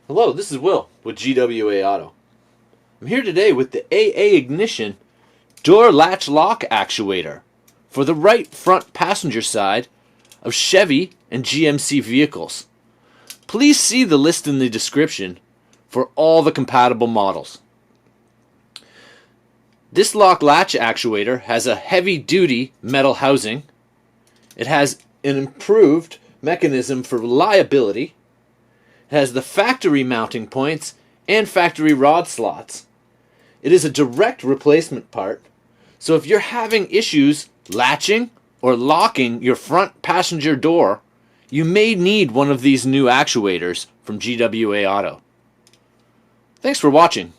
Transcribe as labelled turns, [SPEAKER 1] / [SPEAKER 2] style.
[SPEAKER 1] Hello, this is Will with GWA Auto. I'm here today with the AA Ignition door latch lock actuator for the right front passenger side of Chevy and GMC vehicles. Please see the list in the description for all the compatible models. This lock latch actuator has a heavy-duty metal housing. It has an improved mechanism for reliability. It has the factory mounting points and factory rod slots. It is a direct replacement part, so if you're having issues latching or locking your front passenger door, you may need one of these new actuators from GWA Auto. Thanks for watching.